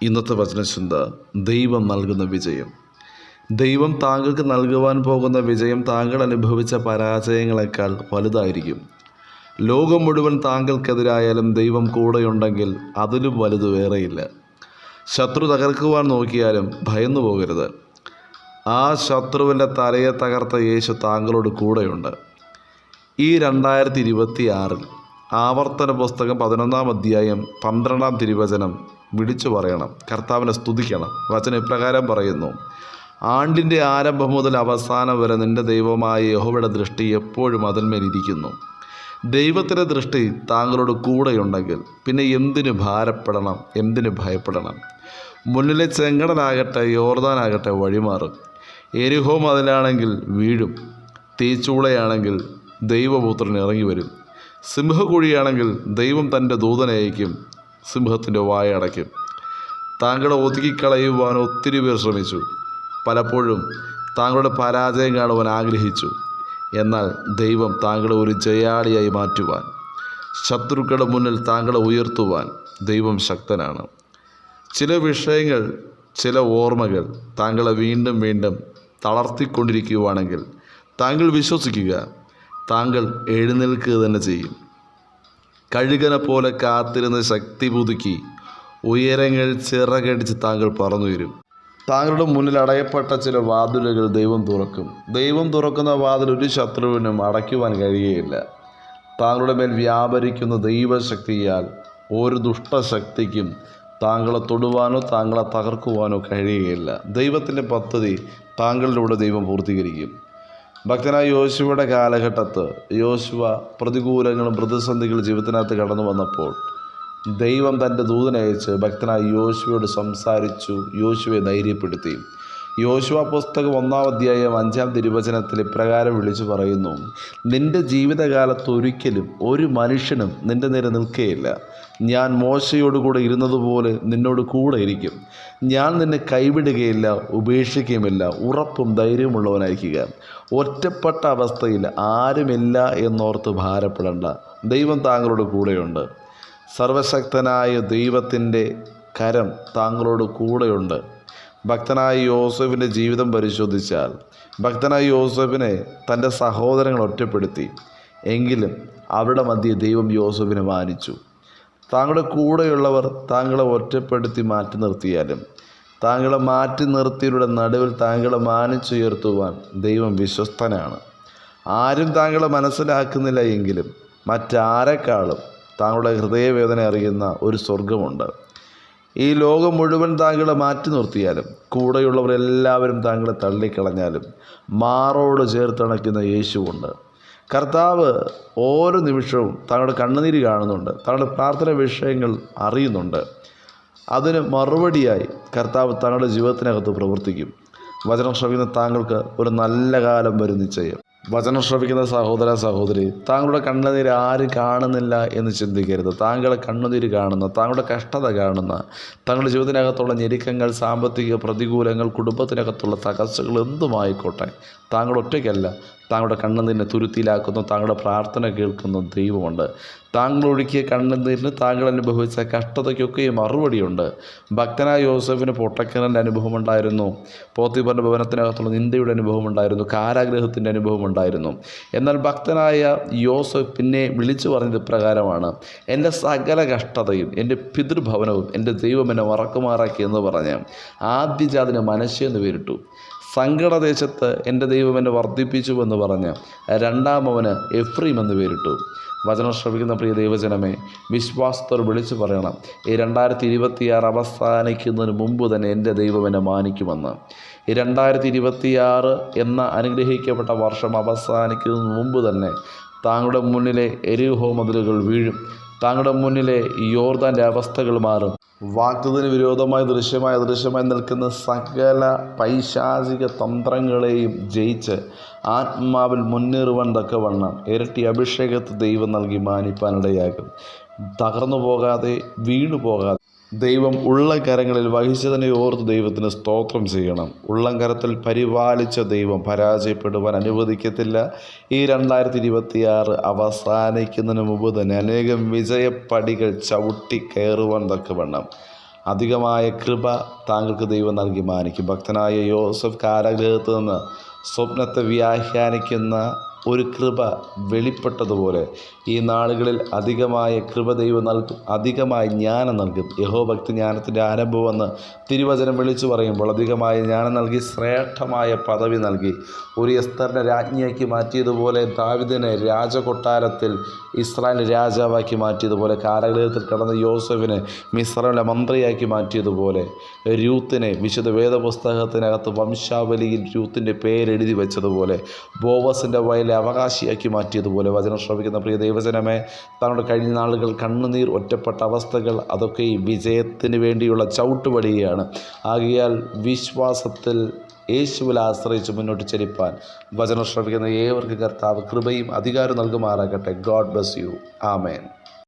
ഇന്നത്തെ വചനചിന്ത ദൈവം നൽകുന്ന വിജയം. ദൈവം താങ്കൾക്ക് നൽകുവാൻ പോകുന്ന വിജയം താങ്കൾ അനുഭവിച്ച പരാജയങ്ങളെക്കാൾ വലുതായിരിക്കും. ലോകം മുഴുവൻ താങ്കൾക്കെതിരായാലും ദൈവം കൂടെയുണ്ടെങ്കിൽ അതിലും വലുത് വേറെയില്ല. ശത്രു തകർക്കുവാൻ നോക്കിയാലും ഭയന്നു പോകരുത്. ആ ശത്രുവിൻ്റെ തലയെ തകർത്ത യേശു താങ്കളോട് കൂടെയുണ്ട്. ഈ 2026 ആവർത്തന പുസ്തകം 11-ാം അധ്യായം 12-ാം തിരുവചനം വിളിച്ചു പറയണം, കർത്താവിനെ സ്തുതിക്കണം. വചനം ഇപ്രകാരം പറയുന്നു: ആണ്ടിൻ്റെ ആരംഭം മുതൽ അവസാനം വരെ നിൻ്റെ ദൈവമായ യഹോവയുടെ ദൃഷ്ടി എപ്പോഴും അതിന്മേലിരിക്കുന്നു. ദൈവത്തിൻ്റെ ദൃഷ്ടി താങ്കളോട് കൂടെയുണ്ടെങ്കിൽ പിന്നെ എന്തിനു ഭാരപ്പെടണം, എന്തിനു ഭയപ്പെടണം? മുന്നിലെ ചെങ്കടലാകട്ടെ യോർദാനാകട്ടെ വഴിമാറും. എരിഹോ മതിലാണെങ്കിൽ വീഴും. തീച്ചൂളയാണെങ്കിൽ ദൈവപുത്രൻ ഇറങ്ങി വരും. സിംഹക്കുഴിയാണെങ്കിൽ ദൈവം തൻ്റെ ദൂതനെ അയക്കും, സിംഹത്തിൻ്റെ വായ അടയ്ക്കും. താങ്കളെ ഒതുക്കിക്കളയുവാൻ ഒത്തിരി പേർ ശ്രമിച്ചു. പലപ്പോഴും താങ്കളുടെ പരാജയം കാണുവാൻ ആഗ്രഹിച്ചു. എന്നാൽ ദൈവം താങ്കളെ ഒരു ജയാളിയായി മാറ്റുവാൻ, ശത്രുക്കളുടെ മുന്നിൽ താങ്കളെ ഉയർത്തുവാൻ ദൈവം ശക്തനാണ്. ചില വിഷയങ്ങൾ, ചില ഓർമ്മകൾ താങ്കളെ വീണ്ടും വീണ്ടും തളർത്തിക്കൊണ്ടിരിക്കുകയാണെങ്കിൽ താങ്കൾ വിശ്വസിക്കുക, താങ്കൾ എഴുന്നേൽക്കുക തന്നെ ചെയ്യും. കഴുകനെ പോലെ കാത്തിരുന്ന് ശക്തി പുതുക്കി ഉയരങ്ങൾ ചിറകടിച്ച് താങ്കൾ പറന്നുയരും. താങ്കളുടെ മുന്നിൽ അടയപ്പെട്ട ചില വാതിലുകൾ ദൈവം തുറക്കും. ദൈവം തുറക്കുന്ന വാതിൽ ഒരു ശത്രുവിനും അടയ്ക്കുവാൻ കഴിയുകയില്ല. താങ്കളുടെ മേൽ വ്യാപരിക്കുന്ന ദൈവശക്തിയാൽ ഒരു ദുഷ്ടശക്തിക്കും താങ്കളെ തൊടുവാനോ താങ്കളെ തകർക്കുവാനോ കഴിയുകയില്ല. ദൈവത്തിൻ്റെ പദ്ധതി താങ്കളിലൂടെ ദൈവം പൂർത്തീകരിക്കും. ഭക്തനായ യോശുവയുടെ കാലഘട്ടത്ത് യോശുവ പ്രതികൂലങ്ങളും പ്രതിസന്ധികളും ജീവിതത്തിനകത്ത് കടന്നു വന്നപ്പോൾ ദൈവം തൻ്റെ ദൂതനെ അയച്ച് ഭക്തനായ യോശുവയോട് സംസാരിച്ചു, യോശുവയെ ധൈര്യപ്പെടുത്തി. യോശുവ പുസ്തകം 1-ാം അധ്യായം 5-ാം തിരുവചനത്തിൽ ഇപ്രകാരം വിളിച്ചു പറയുന്നു: നിൻ്റെ ജീവിതകാലത്ത് ഒരിക്കലും ഒരു മനുഷ്യനും നിൻ്റെ നേരെ നിൽക്കുകയില്ല. ഞാൻ മോശയോടുകൂടെ ഇരുന്നതുപോലെ നിന്നോട് കൂടെ ഇരിക്കും. ഞാൻ നിന്നെ കൈവിടുകയില്ല, ഉപേക്ഷിക്കുകയുമില്ല. ഉറപ്പും ധൈര്യമുള്ളവനായിരിക്കുക. ഒറ്റപ്പെട്ട അവസ്ഥയിൽ ആരുമില്ല എന്നോർത്ത് ഭാരപ്പെടേണ്ട. ദൈവം താങ്കളോട് കൂടെയുണ്ട്. സർവശക്തനായ ദൈവത്തിൻ്റെ കരം താങ്കളോട് കൂടെയുണ്ട്. ഭക്തനായ യോസേഫിൻ്റെ ജീവിതം പരിശോധിച്ചാൽ ഭക്തനായ യോസേഫിനെ തൻ്റെ സഹോദരങ്ങൾ ഒറ്റപ്പെടുത്തി. എങ്കിലും അവരുടെ മധ്യേ ദൈവം യോസേഫിനെ മാനിച്ചു. താങ്കളുടെ കൂടെയുള്ളവർ താങ്കളെ ഒറ്റപ്പെടുത്തി മാറ്റി നിർത്തിയാലും താങ്കളെ മാറ്റി നിർത്തിയവരുടെ നടുവിൽ താങ്കളെ മാനിച്ചുയർത്തുവാൻ ദൈവം വിശ്വസ്തനാണ്. ആരും താങ്കളെ മനസ്സിലാക്കുന്നില്ല എങ്കിലും മറ്റാരെക്കാളും താങ്കളുടെ ഹൃദയവേദന അറിയുന്ന ഒരു സ്വർഗമുണ്ട്. ഈ ലോകം മുഴുവൻ താങ്കളെ മാറ്റി നിർത്തിയാലും കൂടെയുള്ളവരെല്ലാവരും താങ്കളെ തള്ളിക്കളഞ്ഞാലും മാറോട് ചേർത്തണയ്ക്കുന്ന യേശുവുണ്ട്. കർത്താവ് ഓരോ നിമിഷവും താങ്കളുടെ കണ്ണുനീര് കാണുന്നുണ്ട്. താങ്കളുടെ പ്രാർത്ഥന വിഷയങ്ങൾ അറിയുന്നുണ്ട്. അതിന് മറുപടിയായി കർത്താവ് താങ്കളുടെ ജീവിതത്തിനകത്ത് പ്രവർത്തിക്കും. വചനം ശ്രവിക്കുന്ന താങ്കൾക്ക് ഒരു നല്ല കാലം വരും നിശ്ചയം. വചനം ശ്രവിക്കുന്ന സഹോദര സഹോദരി, താങ്കളുടെ കണ്ണുനീര് ആരും കാണുന്നില്ല എന്ന് ചിന്തിക്കരുത്. താങ്കളെ കണ്ണുനീര് കാണുന്ന, താങ്കളുടെ കഷ്ടത കാണുന്ന, താങ്കളുടെ ജീവിതത്തിനകത്തുള്ള ഞെരുക്കങ്ങൾ, സാമ്പത്തിക പ്രതികൂലങ്ങൾ, കുടുംബത്തിനകത്തുള്ള തകർച്ചകൾ എന്തുമായിക്കോട്ടെ, താങ്കൾ ഒറ്റയ്ക്കല്ല. താങ്കളുടെ കണ്ണുനീരിനെ തുരുത്തിയിലാക്കുന്ന, താങ്കളുടെ പ്രാർത്ഥന കേൾക്കുന്ന ദൈവമുണ്ട്. താങ്കൾ ഒഴുക്കിയ കണ്ണുനീരിന്, താങ്കൾ അനുഭവിച്ച കഷ്ടതയ്ക്കൊക്കെ മറുപടിയുണ്ട്. ഭക്തനായ യോസേഫിന് പൊട്ടക്കിണറിൻ്റെ അനുഭവമുണ്ടായിരുന്നു. പോത്തിഫറിൻ്റെ ഭവനത്തിനകത്തുള്ള നിന്ദയുടെ അനുഭവമുണ്ടായിരുന്നു. കാരാഗ്രഹത്തിൻ്റെ അനുഭവമുണ്ടായിരുന്നു. എന്നാൽ ഭക്തനായ യോസേഫ് പിന്നെ വിളിച്ചു പറഞ്ഞത് ഇപ്രകാരമാണ്: എൻ്റെ സകല കഷ്ടതയും എൻ്റെ പിതൃഭവനവും എൻ്റെ ദൈവം എന്നെ മറക്കുമാറാക്കി എന്ന് പറഞ്ഞ് ആദ്യജാതന് മനശ്ശെ എന്ന് പേരിട്ടു. സങ്കടദേശത്ത് എൻ്റെ ദൈവം എന്നെ വർദ്ധിപ്പിച്ചുവെന്ന് പറഞ്ഞ് രണ്ടാമവന് എഫ്രീം എന്ന് പേരിട്ടു. വചനം ശ്രവിക്കുന്ന പ്രിയ ദൈവജനമേ, വിശ്വാസത്തോട് വിളിച്ചു പറയണം: ഈ 2026 അവസാനിക്കുന്നതിന് മുമ്പ് തന്നെ എൻ്റെ ദൈവം എന്നെ മാനിക്കുമെന്ന്. ഈ 2026 എന്ന അനുഗ്രഹിക്കപ്പെട്ട വർഷം അവസാനിക്കുന്നതിന് മുമ്പ് തന്നെ താങ്കളുടെ മുന്നിലെ എരിഹോ മതിലുകൾ വീഴും. താങ്കളുടെ മുന്നിലെ യോർദാൻ്റെ അവസ്ഥകൾ മാറും. വാഗ്ദത്തത്തിന് വിരോധമായി ദൃശ്യമായി നിൽക്കുന്ന സകല പൈശാചിക തന്ത്രങ്ങളെയും ജയിച്ച് ആത്മാവിൽ മുന്നേറുവാൻ തക്കവണ്ണം ഇരട്ടി അഭിഷേകത്തെ ദൈവം നൽകി മാനിപ്പാനിടയാകും. തകർന്നു പോകാതെ, വീണു പോകാതെ ദൈവം ഉള്ളംകരങ്ങളിൽ വഹിച്ചതിനെ ഓർത്ത് ദൈവത്തിന് സ്തോത്രം ചെയ്യണം. ഉള്ളംകരത്തിൽ പരിപാലിച്ച ദൈവം പരാജയപ്പെടുവാൻ അനുവദിക്കത്തില്ല. ഈ 2026 അവസാനിക്കുന്നതിന് മുമ്പ് തന്നെ അനേകം വിജയപ്പടികൾ ചവിട്ടി കയറുവാൻ തക്കവണ്ണം അധികമായ കൃപ താങ്കൾക്ക് ദൈവം നൽകി മാനിക്കും. ഭക്തനായ യോസഫ് കാരാഗൃഹത്തിൽ നിന്ന് സ്വപ്നത്തെ വ്യാഖ്യാനിക്കുന്ന ഒരു കൃപ വെളിപ്പെട്ടതുപോലെ ഈ നാളുകളിൽ അധികമായ കൃപ ദൈവം നൽകും, അധികമായ ജ്ഞാനം നൽകും. യഹോഭക്തി ജ്ഞാനത്തിൻ്റെ ആരംഭമെന്ന് തിരുവചനം വിളിച്ചു പറയുമ്പോൾ അധികമായ ജ്ഞാനം നൽകി, ശ്രേഷ്ഠമായ പദവി നൽകി. ഒരു എസ്തറിനെ രാജ്ഞിയാക്കി മാറ്റിയതുപോലെ, ദാവീദിനെ രാജകൊട്ടാരത്തിൽ ഇസ്രായേൽ രാജാവാക്കി മാറ്റിയതുപോലെ, കാരാഗൃഹത്തിൽ കടന്ന യോസഫിനെ മിസ്രൈമിലെ മന്ത്രിയാക്കി മാറ്റിയതുപോലെ, രൂത്തിനെ വിശുദ്ധ വേദപുസ്തകത്തിനകത്ത് വംശാവലിയിൽ രൂത്തിൻ്റെ പേരെഴുതി വെച്ചതുപോലെ, ബോവസിൻ്റെ വയലിലെ അവകാശിയാക്കി മാറ്റിയതുപോലെ, വചനം ശ്രവിക്കുന്ന പ്രിയ ദൈവജനമേ, തങ്ങളുടെ കഴിഞ്ഞ നാളുകൾ കണ്ണുനീർ, ഒറ്റപ്പെട്ട അവസ്ഥകൾ, അതൊക്കെ ഈ വിജയത്തിന് വേണ്ടിയുള്ള ചവിട്ടുപടിയാണ്. ആകയാൽ വിശ്വാസത്തിൽ യേശുവിൽ ആശ്രയിച്ച് മുന്നോട്ട് ചലിപ്പാൻ വചനം ശ്രവിക്കുന്ന ഏവർക്കും കർത്താവ് കൃപയും അധികാരം നൽകുമാറാകട്ടെ. God bless you. ആമേൻ.